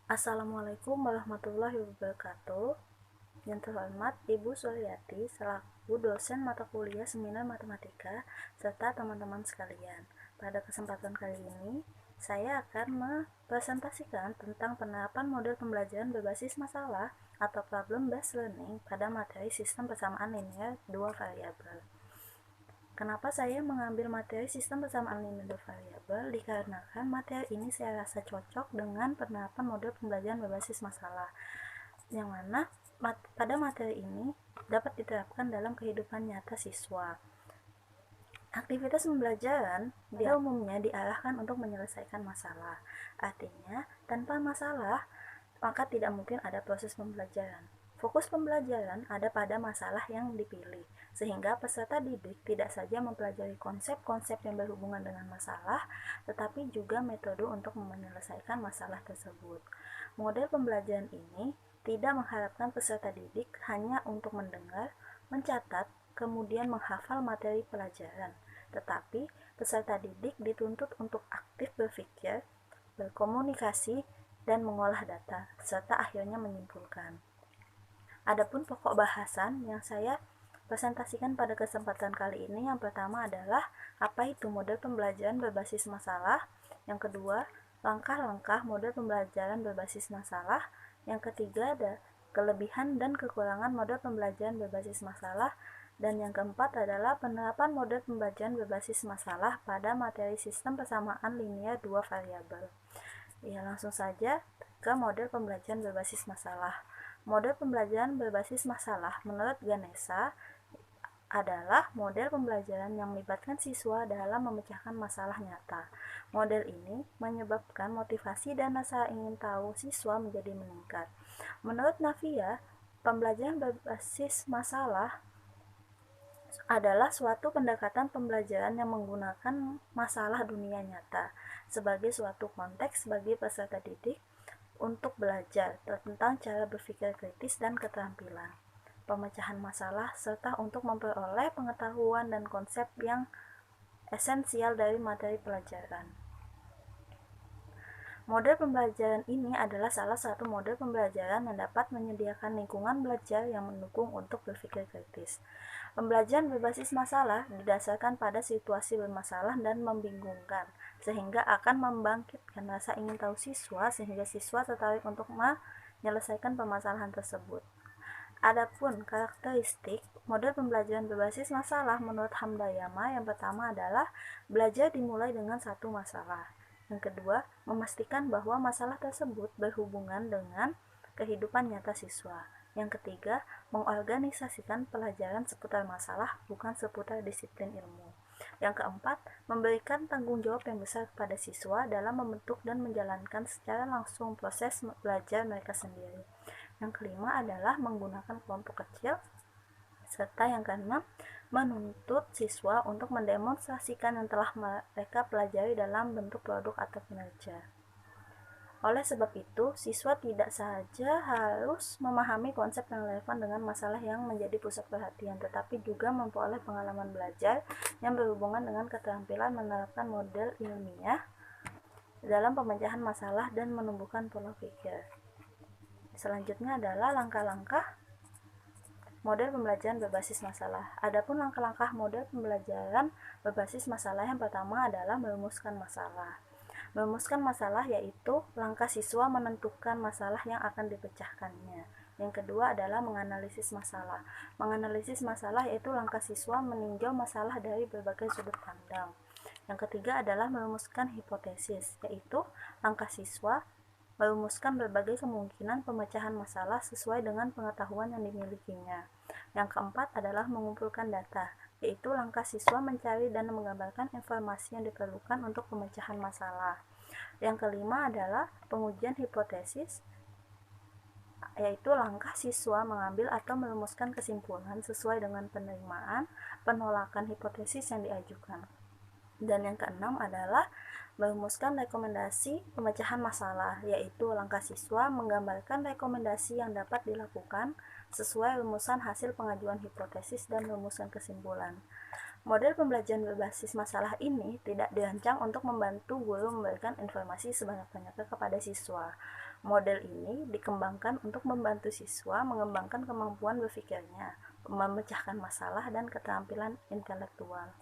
Assalamualaikum warahmatullahi wabarakatuh. Yang terhormat Ibu Suryati selaku dosen mata kuliah seminar matematika serta teman-teman sekalian. Pada kesempatan kali ini, saya akan mempresentasikan tentang penerapan model pembelajaran berbasis masalah atau problem based learning pada materi sistem persamaan linear dua variabel. Kenapa saya mengambil materi sistem persamaan linear dua variabel? Dikarenakan materi ini saya rasa cocok dengan penerapan model pembelajaran berbasis masalah, yang mana pada materi ini dapat diterapkan dalam kehidupan nyata siswa. Aktivitas pembelajaran pada umumnya diarahkan untuk menyelesaikan masalah. Artinya, tanpa masalah, maka tidak mungkin ada proses pembelajaran. Fokus pembelajaran ada pada masalah yang dipilih, sehingga peserta didik tidak saja mempelajari konsep-konsep yang berhubungan dengan masalah, tetapi juga metode untuk menyelesaikan masalah tersebut. Model pembelajaran ini tidak mengharapkan peserta didik hanya untuk mendengar, mencatat, kemudian menghafal materi pelajaran, tetapi peserta didik dituntut untuk aktif berpikir, berkomunikasi, dan mengolah data, serta akhirnya menyimpulkan. Adapun pokok bahasan yang saya presentasikan pada kesempatan kali ini, yang pertama adalah apa itu model pembelajaran berbasis masalah, yang kedua, langkah-langkah model pembelajaran berbasis masalah, yang ketiga ada kelebihan dan kekurangan model pembelajaran berbasis masalah, dan yang keempat adalah penerapan model pembelajaran berbasis masalah pada materi sistem persamaan linear dua variabel. Ya, langsung saja ke model pembelajaran berbasis masalah. Model pembelajaran berbasis masalah menurut Ganesha adalah model pembelajaran yang melibatkan siswa dalam memecahkan masalah nyata. Model ini menyebabkan motivasi dan rasa ingin tahu siswa menjadi meningkat. Menurut Navia, pembelajaran berbasis masalah adalah suatu pendekatan pembelajaran yang menggunakan masalah dunia nyata sebagai suatu konteks bagi peserta didik untuk belajar tentang cara berpikir kritis dan keterampilan pemecahan masalah, serta untuk memperoleh pengetahuan dan konsep yang esensial dari materi pelajaran. Model pembelajaran ini adalah salah satu model pembelajaran yang dapat menyediakan lingkungan belajar yang mendukung untuk berpikir kritis. Pembelajaran berbasis masalah didasarkan pada situasi bermasalah dan membingungkan, sehingga akan membangkitkan rasa ingin tahu siswa sehingga siswa tertarik untuk menyelesaikan permasalahan tersebut. Adapun karakteristik model pembelajaran berbasis masalah menurut Hamdayama, yang pertama adalah belajar dimulai dengan satu masalah. Yang kedua, memastikan bahwa masalah tersebut berhubungan dengan kehidupan nyata siswa. Yang ketiga, mengorganisasikan pelajaran seputar masalah, bukan seputar disiplin ilmu. Yang keempat, memberikan tanggung jawab yang besar kepada siswa dalam membentuk dan menjalankan secara langsung proses belajar mereka sendiri. Yang kelima adalah menggunakan kelompok kecil, serta yang keenam, menuntut siswa untuk mendemonstrasikan yang telah mereka pelajari dalam bentuk produk atau kinerja. Oleh sebab itu, siswa tidak saja harus memahami konsep yang relevan dengan masalah yang menjadi pusat perhatian, tetapi juga memperoleh pengalaman belajar yang berhubungan dengan keterampilan menerapkan model ilmiah dalam pemecahan masalah dan menumbuhkan pola pikir. Selanjutnya adalah langkah-langkah model pembelajaran berbasis masalah. Adapun langkah-langkah model pembelajaran berbasis masalah, yang pertama adalah merumuskan masalah. Merumuskan masalah yaitu langkah siswa menentukan masalah yang akan dipecahkannya. Yang kedua adalah menganalisis masalah. Menganalisis masalah yaitu langkah siswa meninjau masalah dari berbagai sudut pandang. Yang ketiga adalah merumuskan hipotesis, yaitu langkah siswa merumuskan berbagai kemungkinan pemecahan masalah sesuai dengan pengetahuan yang dimilikinya. Yang keempat adalah mengumpulkan data, yaitu langkah siswa mencari dan menggambarkan informasi yang diperlukan untuk pemecahan masalah. Yang kelima adalah pengujian hipotesis, yaitu langkah siswa mengambil atau merumuskan kesimpulan sesuai dengan penerimaan, penolakan hipotesis yang diajukan. Dan yang keenam adalah merumuskan rekomendasi pemecahan masalah, yaitu langkah siswa menggambarkan rekomendasi yang dapat dilakukan sesuai rumusan hasil pengajuan hipotesis dan rumusan kesimpulan. Model pembelajaran berbasis masalah ini tidak dirancang untuk membantu guru memberikan informasi sebanyak-banyaknya kepada siswa. Model ini dikembangkan untuk membantu siswa mengembangkan kemampuan berpikirnya, memecahkan masalah, dan keterampilan intelektual.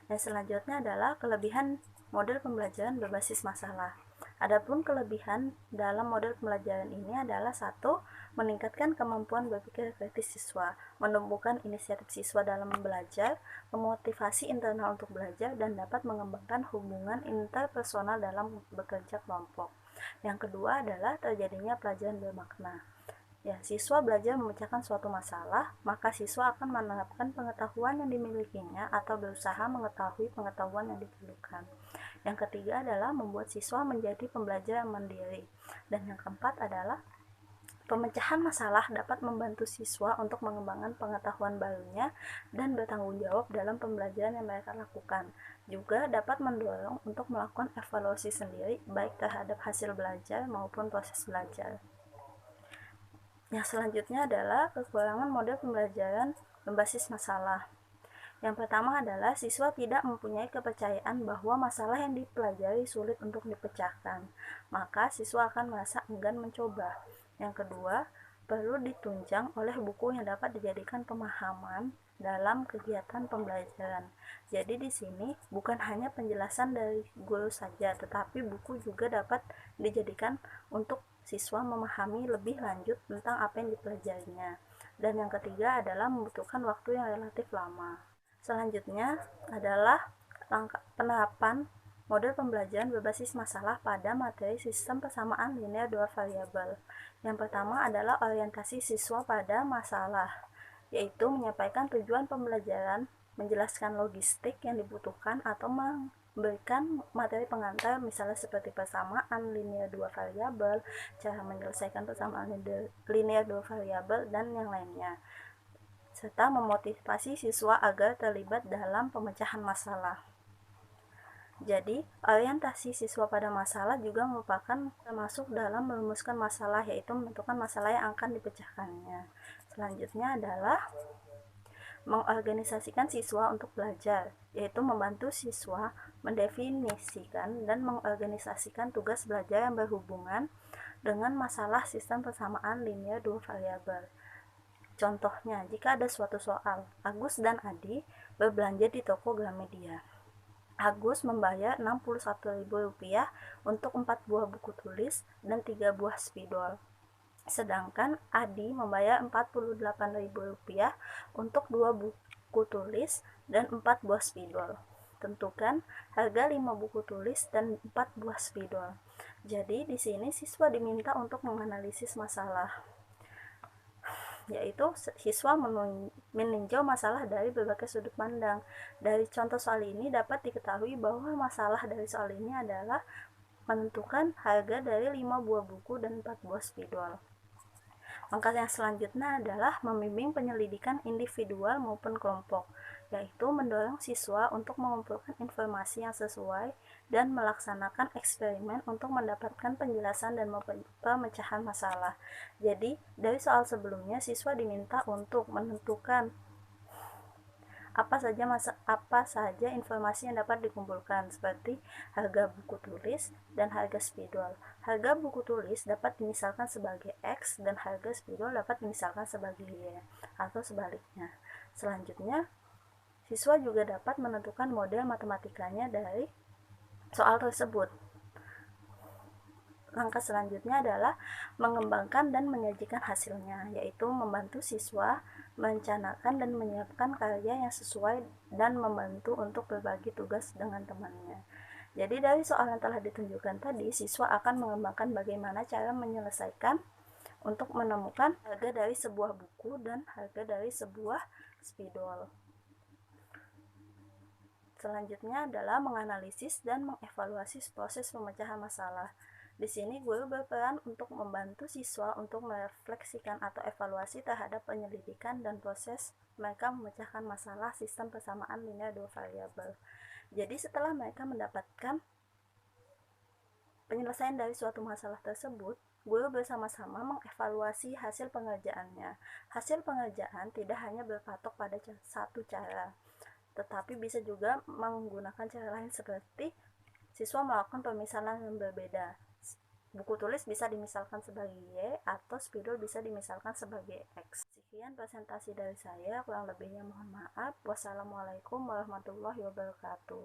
Yang selanjutnya adalah kelebihan model pembelajaran berbasis masalah. Adapun kelebihan dalam model pembelajaran ini adalah satu, meningkatkan kemampuan berpikir kritis siswa, menumbuhkan inisiatif siswa dalam belajar, memotivasi internal untuk belajar, dan dapat mengembangkan hubungan interpersonal dalam bekerja kelompok. Yang kedua adalah terjadinya pelajaran bermakna. Ya, siswa belajar memecahkan suatu masalah, maka siswa akan menerapkan pengetahuan yang dimilikinya atau berusaha mengetahui pengetahuan yang diperlukan. Yang ketiga adalah membuat siswa menjadi pembelajar yang mandiri. Dan yang keempat adalah pemecahan masalah dapat membantu siswa untuk mengembangkan pengetahuan barunya dan bertanggung jawab dalam pembelajaran yang mereka lakukan. Juga dapat mendorong untuk melakukan evaluasi sendiri baik terhadap hasil belajar maupun proses belajar. Yang selanjutnya adalah kekurangan model pembelajaran berbasis masalah. Yang pertama adalah siswa tidak mempunyai kepercayaan bahwa masalah yang dipelajari sulit untuk dipecahkan, maka siswa akan merasa enggan mencoba. Yang kedua, perlu ditunjang oleh buku yang dapat dijadikan pemahaman dalam kegiatan pembelajaran. Jadi di sini bukan hanya penjelasan dari guru saja, tetapi buku juga dapat dijadikan untuk siswa memahami lebih lanjut tentang apa yang dipelajarinya. Dan yang ketiga adalah membutuhkan waktu yang relatif lama. Selanjutnya adalah penerapan model pembelajaran berbasis masalah pada materi sistem persamaan linear dua variabel. Yang pertama adalah orientasi siswa pada masalah, yaitu menyampaikan tujuan pembelajaran, menjelaskan logistik yang dibutuhkan, atau memberikan materi pengantar misalnya seperti persamaan linear dua variabel, cara menyelesaikan persamaan linear dua variabel, dan yang lainnya, serta memotivasi siswa agar terlibat dalam pemecahan masalah. Jadi, orientasi siswa pada masalah juga merupakan termasuk dalam merumuskan masalah, yaitu menentukan masalah yang akan dipecahkannya. Selanjutnya adalah mengorganisasikan siswa untuk belajar, yaitu membantu siswa mendefinisikan dan mengorganisasikan tugas belajar yang berhubungan dengan masalah sistem persamaan linear dua variabel. Contohnya, jika ada suatu soal, Agus dan Adi berbelanja di toko Gramedia. Agus membayar Rp61.000 untuk 4 buah buku tulis dan 3 buah spidol. Sedangkan Adi membayar Rp48.000 untuk 2 buku tulis dan 4 buah spidol. Tentukan harga 5 buku tulis dan 4 buah spidol. Jadi di sini siswa diminta untuk menganalisis masalah, yaitu siswa meninjau masalah dari berbagai sudut pandang. Dari contoh soal ini dapat diketahui bahwa masalah dari soal ini adalah menentukan harga dari 5 buah buku dan 4 buah spidol. Langkah yang selanjutnya adalah membimbing penyelidikan individual maupun kelompok, yaitu mendorong siswa untuk mengumpulkan informasi yang sesuai dan melaksanakan eksperimen untuk mendapatkan penjelasan dan pemecahan masalah. Jadi, dari soal sebelumnya siswa diminta untuk menentukan apa saja informasi yang dapat dikumpulkan, seperti harga buku tulis dan harga spidol. Harga buku tulis dapat dimisalkan sebagai X dan harga spidol dapat dimisalkan sebagai Y, atau sebaliknya. Selanjutnya, siswa juga dapat menentukan model matematikanya dari soal tersebut. Langkah selanjutnya adalah mengembangkan dan menyajikan hasilnya, yaitu membantu siswa merencanakan dan menyiapkan karya yang sesuai dan membantu untuk berbagi tugas dengan temannya. Jadi dari soal yang telah ditunjukkan tadi, siswa akan mengembangkan bagaimana cara menyelesaikan untuk menemukan harga dari sebuah buku dan harga dari sebuah spidol. Selanjutnya adalah menganalisis dan mengevaluasi proses pemecahan masalah. Di sini guru berperan untuk membantu siswa untuk merefleksikan atau evaluasi terhadap penyelidikan dan proses mereka memecahkan masalah sistem persamaan linear dua variabel. Jadi setelah mereka mendapatkan penyelesaian dari suatu masalah tersebut, guru bersama-sama mengevaluasi hasil pengerjaannya. Hasil pengerjaan tidak hanya berpatok pada satu cara, tetapi bisa juga menggunakan cara lain seperti siswa melakukan pemisahan yang berbeda. Buku tulis bisa dimisalkan sebagai Y atau spidol bisa dimisalkan sebagai X. Sekian presentasi dari saya, kurang lebihnya mohon maaf. Wassalamualaikum warahmatullahi wabarakatuh.